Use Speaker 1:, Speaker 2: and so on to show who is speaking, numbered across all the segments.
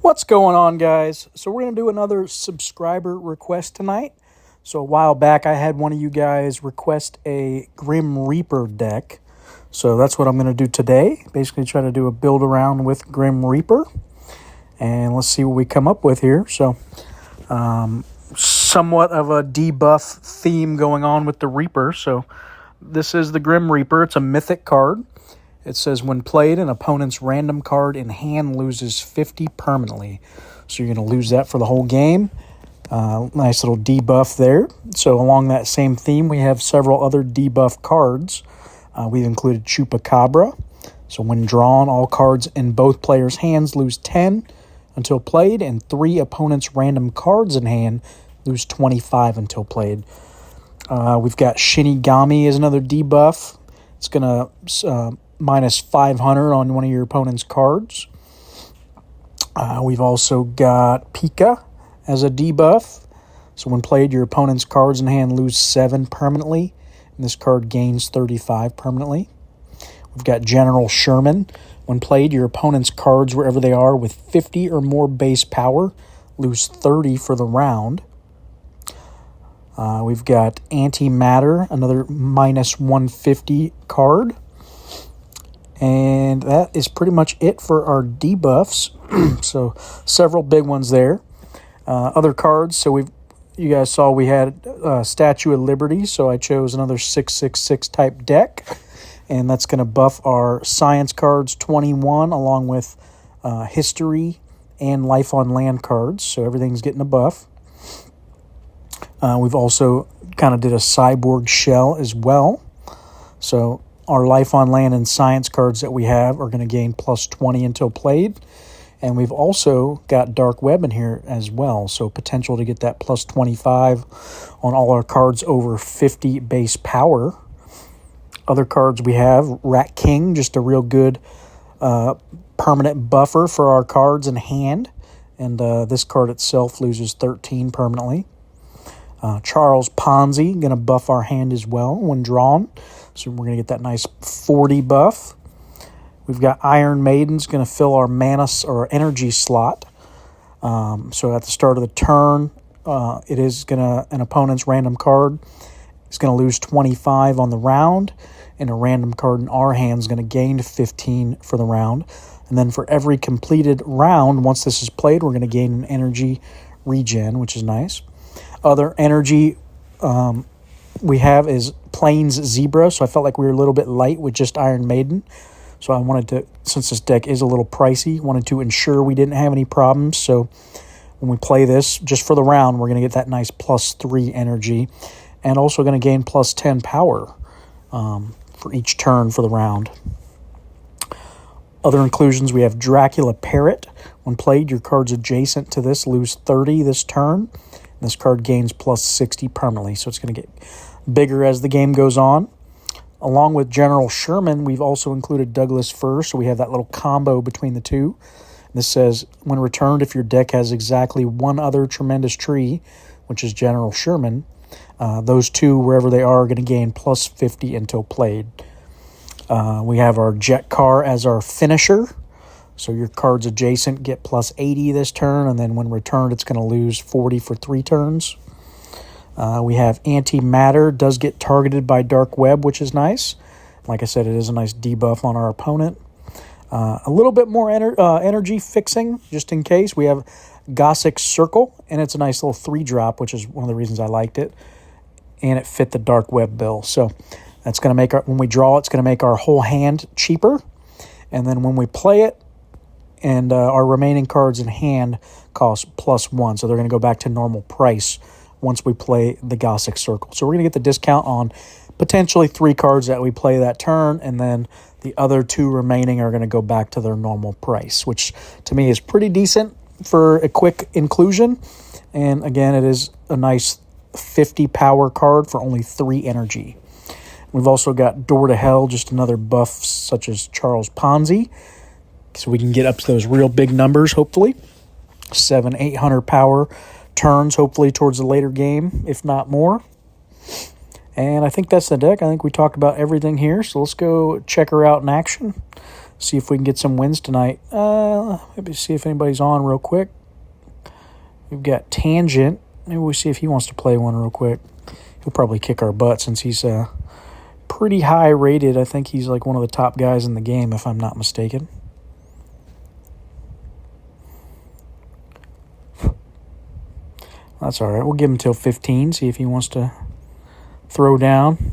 Speaker 1: What's going on, guys? So we're going to do another subscriber request tonight. So a while back, I had one of you guys request a Grim Reaper deck. So that's what I'm going to do today. Basically try to do a build around with Grim Reaper. And let's see what we come up with here. So somewhat of a debuff theme going on with the Reaper. So this is the Grim Reaper. It's a mythic card. It says, when played, an opponent's random card in hand loses 50 permanently. So you're going to lose that for the whole game. Nice little debuff there. So along that same theme, we have several other debuff cards. We've included Chupacabra. So when drawn, all cards in both players' hands lose 10 until played, and 3 opponents' random cards in hand lose 25 until played. We've got Shinigami as another debuff. It's going to minus 500 on one of your opponent's cards. We've also got Pika as a debuff. So when played, your opponent's cards in hand lose 7 permanently, and this card gains 35 permanently. We've got General Sherman. When played, your opponent's cards, wherever they are, with 50 or more base power, lose 30 for the round. We've got Antimatter, another minus 150 card. And that is pretty much it for our debuffs. So several big ones there. Other cards. So you guys saw we had Statue of Liberty. So I chose another 666 type deck. And that's going to buff our science cards 21 along with history and life on land cards. So everything's getting a buff. We've also kind of did a cyborg shell as well. So our life on land and science cards that we have are going to gain plus 20 until played. And we've also got Dark Web in here as well. So potential to get that plus 25 on all our cards over 50 base power. Other cards we have, Rat King, just a real good permanent buffer for our cards in hand. And this card itself loses 13 permanently. Charles Ponzi, going to buff our hand as well when drawn. So we're going to get that nice 40 buff. We've got Iron Maiden's going to fill our mana or energy slot. So at the start of the turn, it is going to, an opponent's random card is going to lose 25 on the round, and a random card in our hand is going to gain 15 for the round. And then for every completed round, once this is played, we're going to gain an energy regen, which is nice. Other energy we have is Plains Zebra, so I felt like we were a little bit light with just Iron Maiden. So I wanted to, since this deck is a little pricey, wanted to ensure we didn't have any problems. So when we play this, just for the round, we're going to get that nice plus 3 energy, and also going to gain plus 10 power for each turn for the round. Other inclusions, we have Dracula Parrot. When played, your cards adjacent to this lose 30 this turn. This card gains plus 60 permanently, so it's going to get bigger as the game goes on. Along with General Sherman, we've also included Douglas Fir, so we have that little combo between the two. This says, when returned, if your deck has exactly one other tremendous tree, which is General Sherman, those two, wherever they are going to gain plus 50 until played. We have our Jet Car as our finisher. So your cards adjacent get plus 80 this turn, and then when returned, it's going to lose 40 for 3 turns. We have Antimatter, does get targeted by Dark Web, which is nice. Like I said, it is a nice debuff on our opponent. A little bit more energy fixing, just in case. We have Gothic Circle, and it's a nice little 3-drop, which is one of the reasons I liked it. And it fit the Dark Web bill. So that's going to make when we draw, it's going to make our whole hand cheaper. And then when we play it, and our remaining cards in hand cost plus 1. So they're going to go back to normal price once we play the Gothic Circle. So we're going to get the discount on potentially 3 cards that we play that turn, and then the other 2 remaining are going to go back to their normal price, which to me is pretty decent for a quick inclusion. And again, it is a nice 50 power card for only 3 energy. We've also got Door to Hell, just another buff such as Charles Ponzi. So we can get up to those real big numbers, hopefully. 700-800 power turns, hopefully, towards the later game, if not more. And I think that's the deck. I think we talked about everything here. So let's go check her out in action. See if we can get some wins tonight. Maybe see if anybody's on real quick. We've got Tangent. Maybe we'll see if he wants to play one real quick. He'll probably kick our butt since he's pretty high rated. I think he's like one of the top guys in the game, if I'm not mistaken. That's all right. We'll give him till 15, see if he wants to throw down.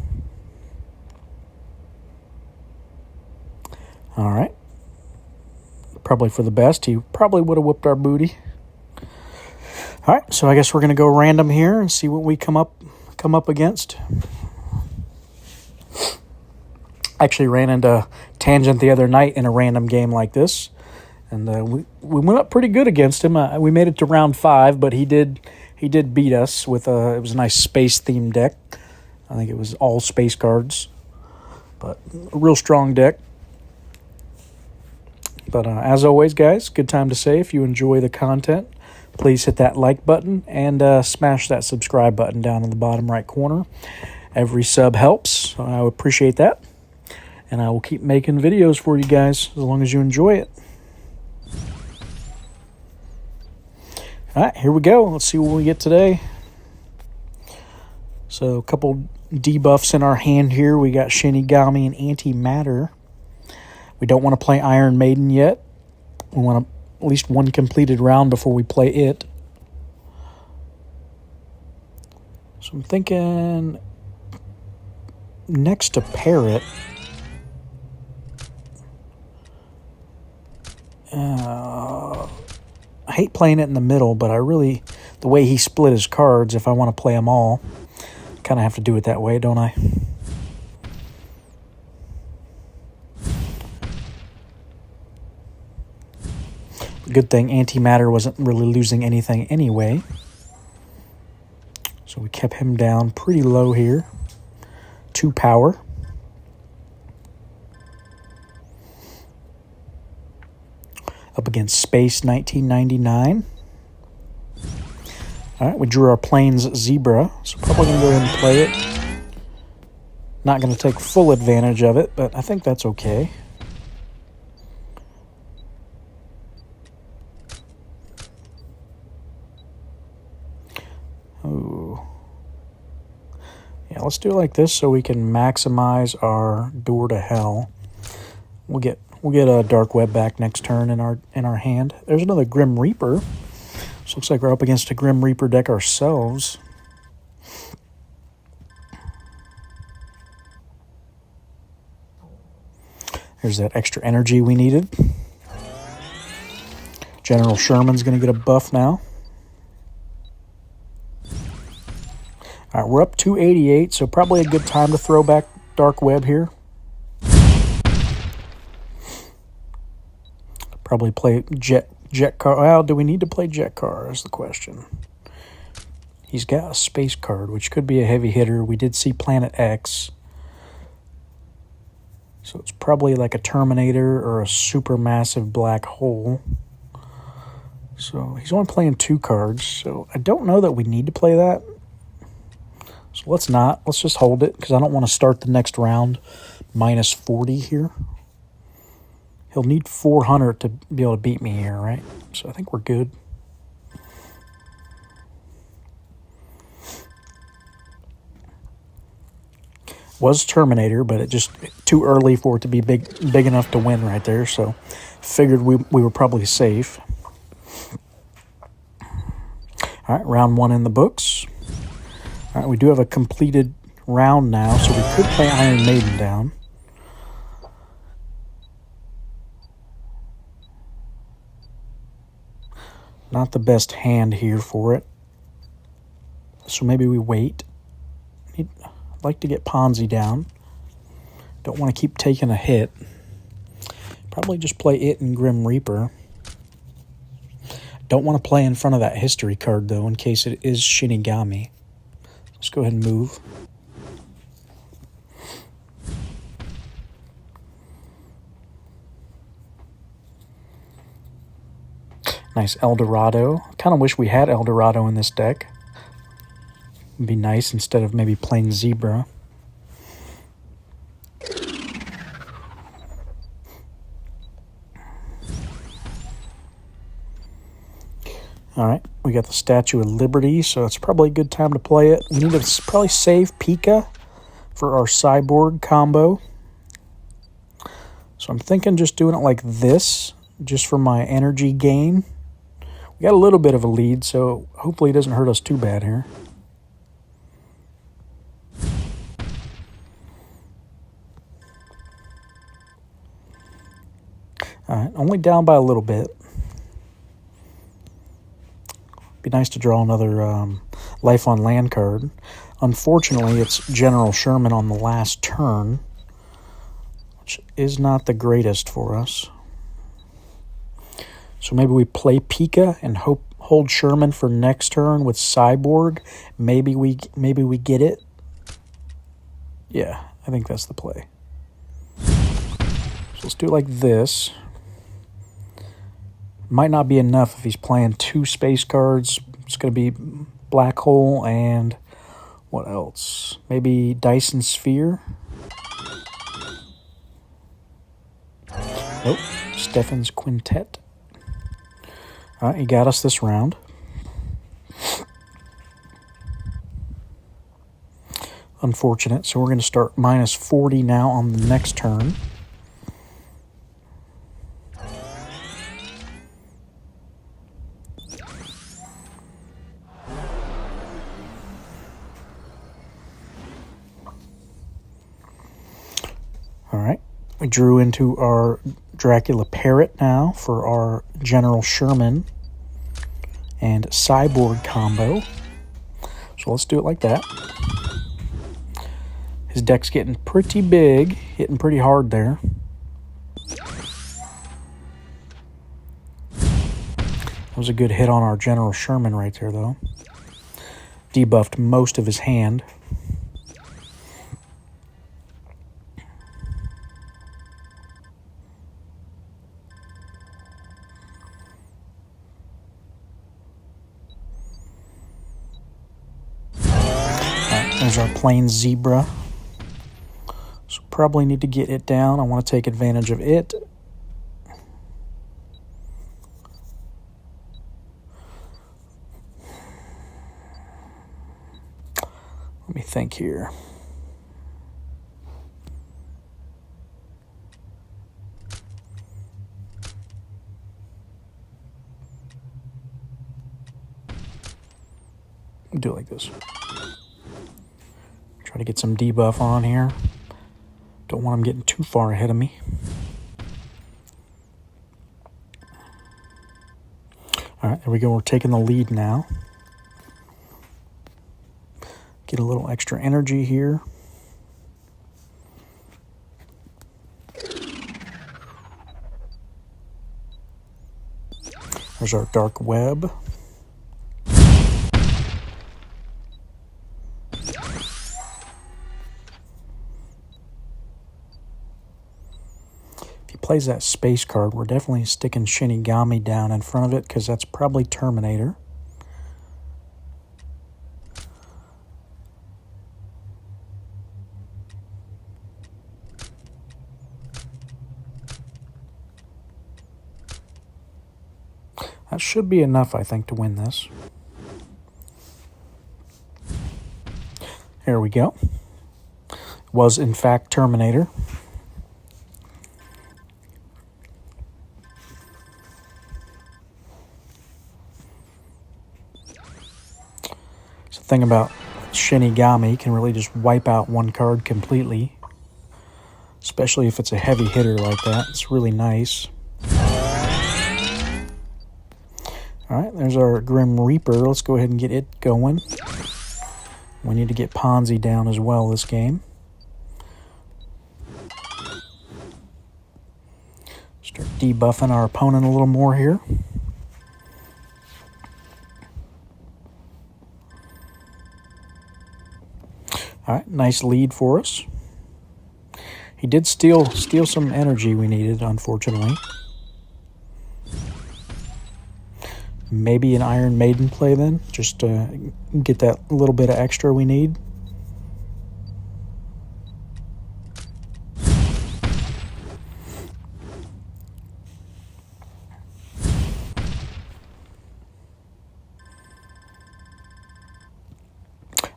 Speaker 1: All right. Probably for the best. He probably would have whooped our booty. All right, so I guess we're going to go random here and see what we come up against. I actually ran into Tangent the other night in a random game like this, and we went up pretty good against him. We made it to round 5, but he did beat us with it was a nice space themed deck. I think it was all space cards, but a real strong deck. But as always, guys, good time to say if you enjoy the content, please hit that like button and smash that subscribe button down in the bottom right corner. Every sub helps, so I would appreciate that. And I will keep making videos for you guys as long as you enjoy it. All right, here we go. Let's see what we get today. So a couple debuffs in our hand here. We got Shinigami and Antimatter. We don't want to play Iron Maiden yet. We want at least one completed round before we play it. So I'm thinking next to Parrot. I hate playing it in the middle, but the way he split his cards, if I want to play them all, I kind of have to do it that way, don't I? Good thing Antimatter wasn't really losing anything anyway. So we kept him down pretty low here. 2 power. Up against Space 1999. All right, we drew our Plains Zebra, so probably going to go ahead and play it. Not going to take full advantage of it, but I think that's okay. Ooh. Yeah, let's do it like this so we can maximize our door to hell. We'll get a Dark Web back next turn in our hand. There's another Grim Reaper. So looks like we're up against a Grim Reaper deck ourselves. There's that extra energy we needed. General Sherman's going to get a buff now. All right, we're up 288, so probably a good time to throw back Dark Web here. Probably play Jet Car. Well, do we need to play Jet Car is the question. He's got a space card, which could be a heavy hitter. We did see Planet X. So it's probably like a Terminator or a supermassive black hole. So he's only playing 2 cards. So I don't know that we need to play that. So let's not. Let's just hold it because I don't want to start the next round minus 40 here. He'll need 400 to be able to beat me here, right? So I think we're good. Was Terminator, but it just too early for it to be big enough to win right there. So figured we were probably safe. All right, round 1 in the books. All right, we do have a completed round now, so we could play Iron Maiden down. Not the best hand here for it. So maybe we wait. I'd like to get Ponzi down. Don't want to keep taking a hit. Probably just play it and Grim Reaper. Don't want to play in front of that history card, though, in case it is Shinigami. Let's go ahead and move. Nice Eldorado. Kind of wish we had Eldorado in this deck. It'd be nice instead of maybe plain Zebra. All right, we got the Statue of Liberty, so it's probably a good time to play it. We need to probably save Pika for our Cyborg combo. So I'm thinking just doing it like this, just for my energy gain. We got a little bit of a lead, so hopefully it doesn't hurt us too bad here. All right, only down by a little bit. Be nice to draw another Life on Land card. Unfortunately, it's General Sherman on the last turn, which is not the greatest for us. So maybe we play Pika and hold Sherman for next turn with Cyborg. Maybe we get it. Yeah, I think that's the play. So let's do it like this. Might not be enough if he's playing 2 space cards. It's going to be Black Hole and what else? Maybe Dyson Sphere. Nope. Stefan's Quintet. All right, he got us this round. Unfortunate. So we're going to start minus 40 now on the next turn. All right, we drew into our Dracula Parrot now for our General Sherman and Cyborg combo. So let's do it like that. His deck's getting pretty big, hitting pretty hard there. That was a good hit on our General Sherman right there, though. Debuffed most of his hand. There's our plain zebra. So probably need to get it down. I want to take advantage of it. Let me think here. Do it like this. Try to get some debuff on here. Don't want him getting too far ahead of me. All right, there we go. We're taking the lead now. Get a little extra energy here. There's our Dark Web. Plays that space card, we're definitely sticking Shinigami down in front of it because that's probably Terminator. That should be enough, I think, to win this. There we go. Was in fact Terminator. Thing about Shinigami, can really just wipe out one card completely, especially if it's a heavy hitter like that. It's really nice. All right, there's our Grim Reaper. Let's go ahead and get it going. We need to get Ponzi down as well this game. Start debuffing our opponent a little more here. All right, nice lead for us. He did steal some energy we needed, unfortunately. Maybe an Iron Maiden play then, just to get that little bit of extra we need.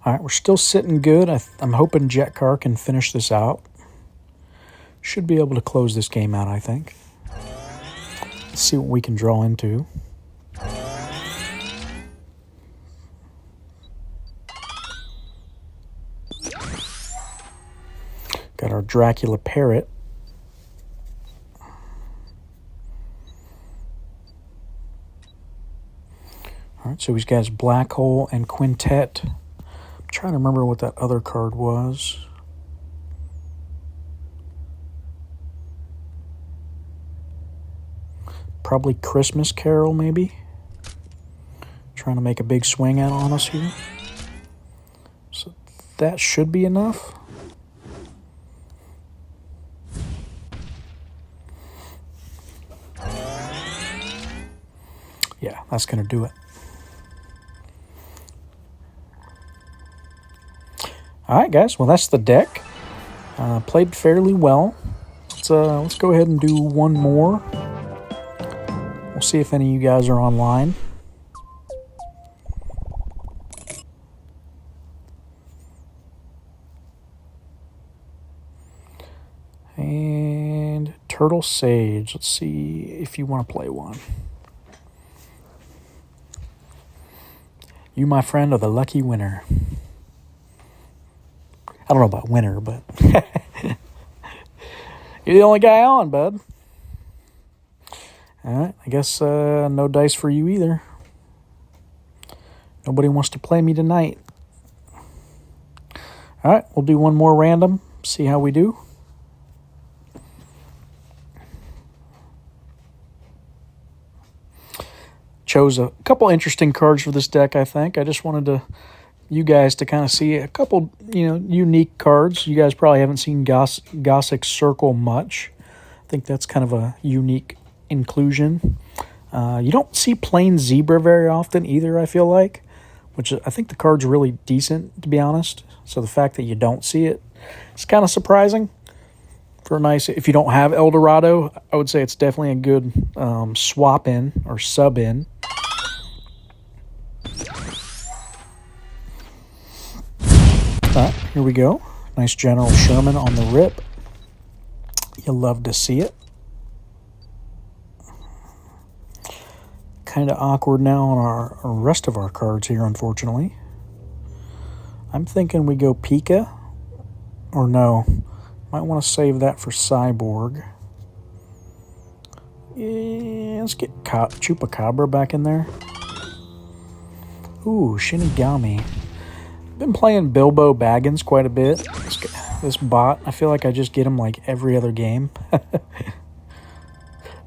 Speaker 1: All right, we're still sitting good. I'm hoping Jet Car can finish this out. Should be able to close this game out, I think. Let's see what we can draw into. Got our Dracula Parrot. All right, so he's got his Black Hole and Quintet. I'm trying to remember what that other card was. Probably Christmas Carol, maybe. Trying to make a big swing out on us here. So that should be enough. Yeah, that's going to do it. All right, guys. Well, that's the deck. Played fairly well. Let's go ahead and do one more. We'll see if any of you guys are online. And Turtle Sage. Let's see if you want to play one. You, my friend, are the lucky winner. I don't know about winner, but you're the only guy on, bud. All right, I guess no dice for you either. Nobody wants to play me tonight. All right, we'll do one more random, see how we do. Chose a couple interesting cards for this deck, I think. I just wanted you guys to kind of see a couple, unique cards. You guys probably haven't seen Gossick Circle much. I think that's kind of a unique inclusion. You don't see plain Zebra very often either, I feel like, which I think the card's really decent, to be honest. So the fact that you don't see it, it's kind of surprising. For a nice, if you don't have El Dorado, I would say it's definitely a good swap in or sub in. All right, here we go. Nice General Sherman on the rip. You'll love to see it. Kind of awkward now on our rest of our cards here, unfortunately. I'm thinking we go Pika. Or no. Might want to save that for Cyborg. Yeah, let's get Chupacabra back in there. Ooh, Shinigami. Been playing Bilbo Baggins quite a bit. This bot, I feel like I just get him like every other game.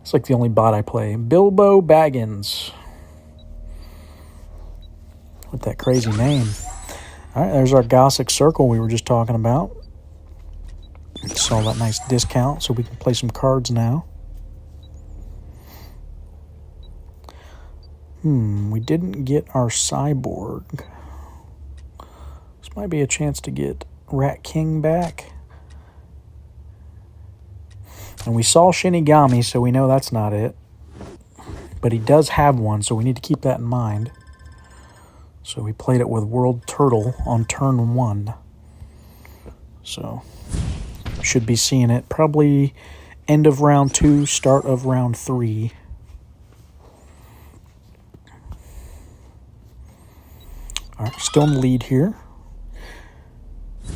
Speaker 1: It's like the only bot I play. Bilbo Baggins. With that crazy name. All right, there's our Gossick Circle we were just talking about. Saw that nice discount, so we can play some cards now. We didn't get our Cyborg. This might be a chance to get Rat King back. And we saw Shinigami, so we know that's not it. But he does have one, so we need to keep that in mind. So we played it with World Turtle on turn 1. So should be seeing it probably end of round 2, start of round 3. All right, still in the lead here.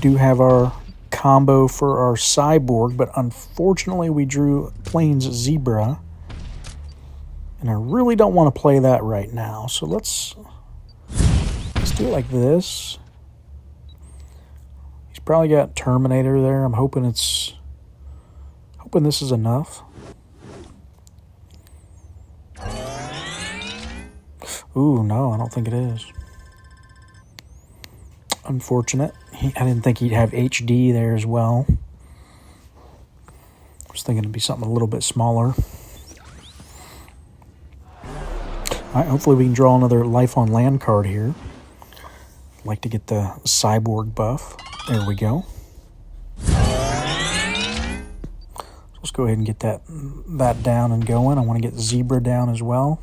Speaker 1: Do have our combo for our Cyborg, but unfortunately we drew Plains Zebra. And I really don't want to play that right now. So let's do it like this. He's probably got Terminator there. I'm hoping this is enough. Ooh, no, I don't think it is. Unfortunate. I didn't think he'd have HD there as well. I was thinking it'd be something a little bit smaller. All right, hopefully we can draw another Life on Land card here. I'd like to get the Cyborg buff. There we go. Let's go ahead and get that down and going. I want to get Zebra down as well.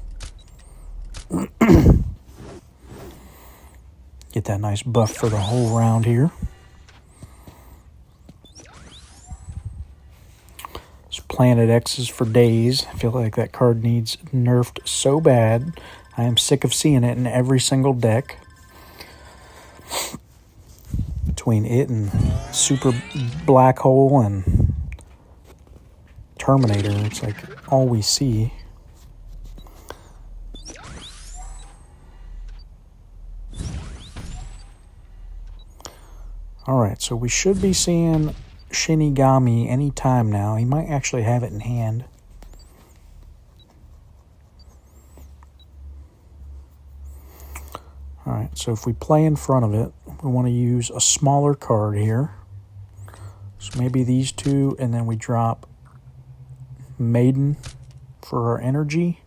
Speaker 1: Get that nice buff for the whole round here. Just Planet X's for days. I feel like that card needs nerfed so bad. I am sick of seeing it in every single deck. Between it and Super Black Hole and Terminator, it's like all we see. Alright, so we should be seeing Shinigami any time now. He might actually have it in hand. Alright, so if we play in front of it, we want to use a smaller card here. So maybe these two, and then we drop Maiden for our energy.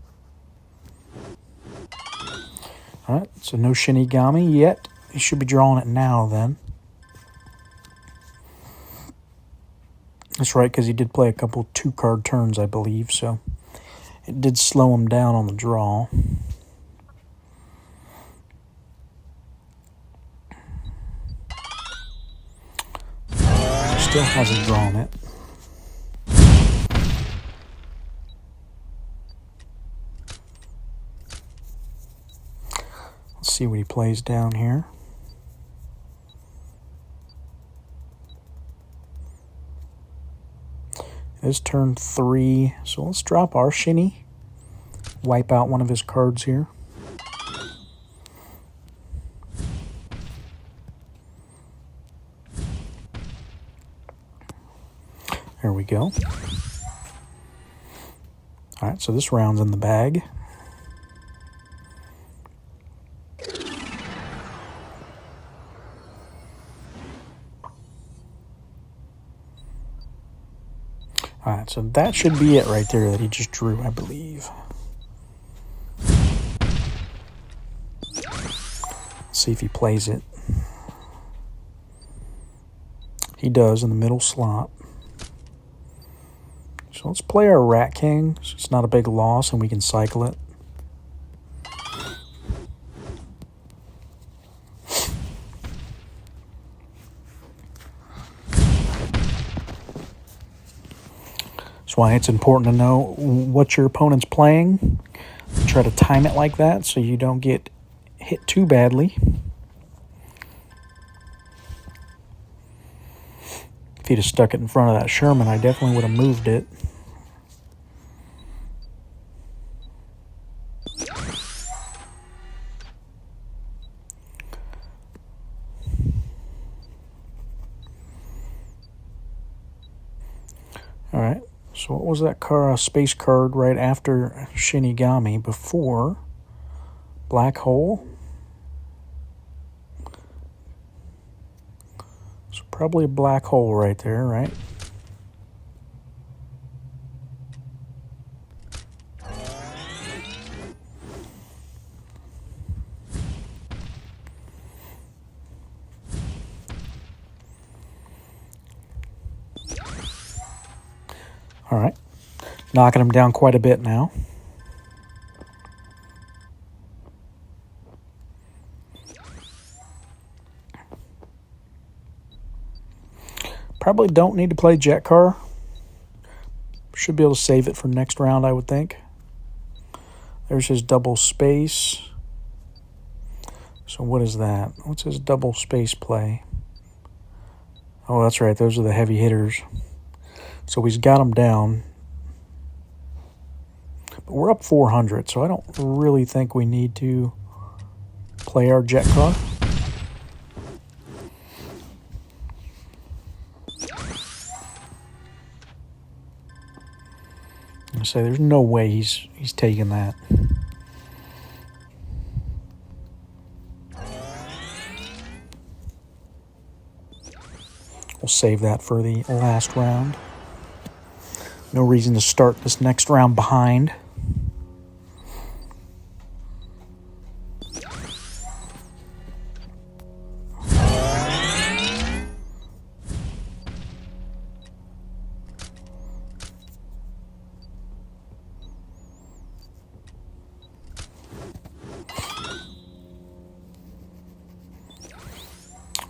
Speaker 1: Alright, so no Shinigami yet. He should be drawing it now then. That's right, because he did play a couple 2-card turns, I believe, so it did slow him down on the draw. Still hasn't drawn it. Let's see what he plays down here. It is turn 3, so let's drop our Shinny. Wipe out one of his cards here. There we go. Alright, so this round's in the bag. Alright, so that should be it right there that he just drew, I believe. Let's see if he plays it. He does in the middle slot. So let's play our Rat King. So it's not a big loss and we can cycle it. That's why it's important to know what your opponent's playing. Try to time it like that so you don't get hit too badly. If he'd have stuck it in front of that Sherman, I definitely would have moved it. Alright, so what was that space card right after Shinigami before Black Hole? So probably a Black Hole right there, right? All right, knocking him down quite a bit now. Probably don't need to play Jet Car. Should be able to save it for next round, I would think. There's his double space. So what is that? What's his double space play? Oh, that's right. Those are the heavy hitters. So he's got them down. But we're up 400, so I don't really think we need to play our Jet Car. I say there's no way he's taking that. We'll save that for the last round. No reason to start this next round behind.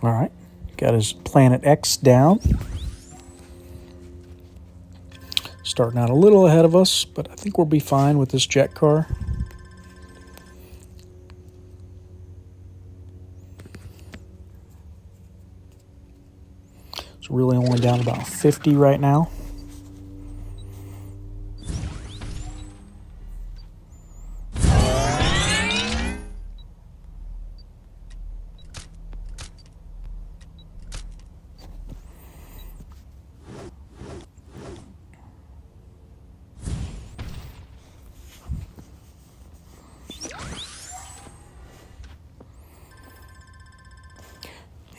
Speaker 1: All right. Got his Planet X down. Starting out a little ahead of us, but I think we'll be fine with this jet car. It's really only down about 50 right now.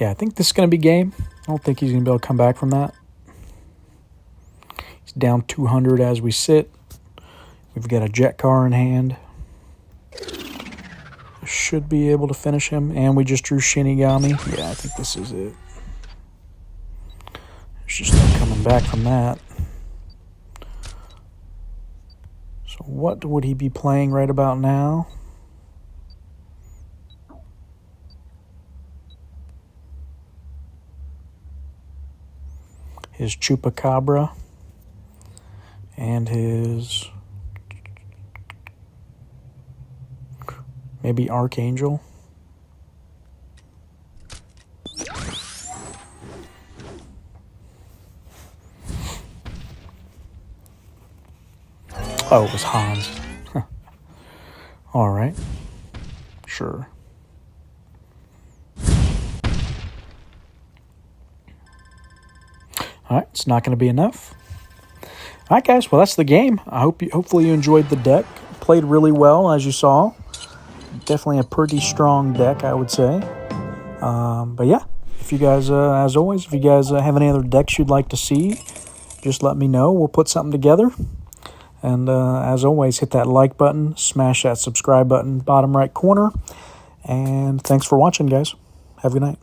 Speaker 1: Yeah, I think this is going to be game. I don't think he's going to be able to come back from that. He's down 200 as we sit. We've got a jet car in hand. Should be able to finish him. And we just drew Shinigami. Yeah, I think this is it. There's just no coming back from that. So what would he be playing right about now? His Chupacabra and his maybe Archangel. Oh, it was Hans. All right. Sure. All right, it's not going to be enough. All right, guys. Well, that's the game. Hopefully you enjoyed the deck. Played really well, as you saw. Definitely a pretty strong deck, I would say. But yeah, if you guys, as always, if you guys have any other decks you'd like to see, just let me know. We'll put something together. And as always, hit that like button, smash that subscribe button, bottom right corner. And thanks for watching, guys. Have a good night.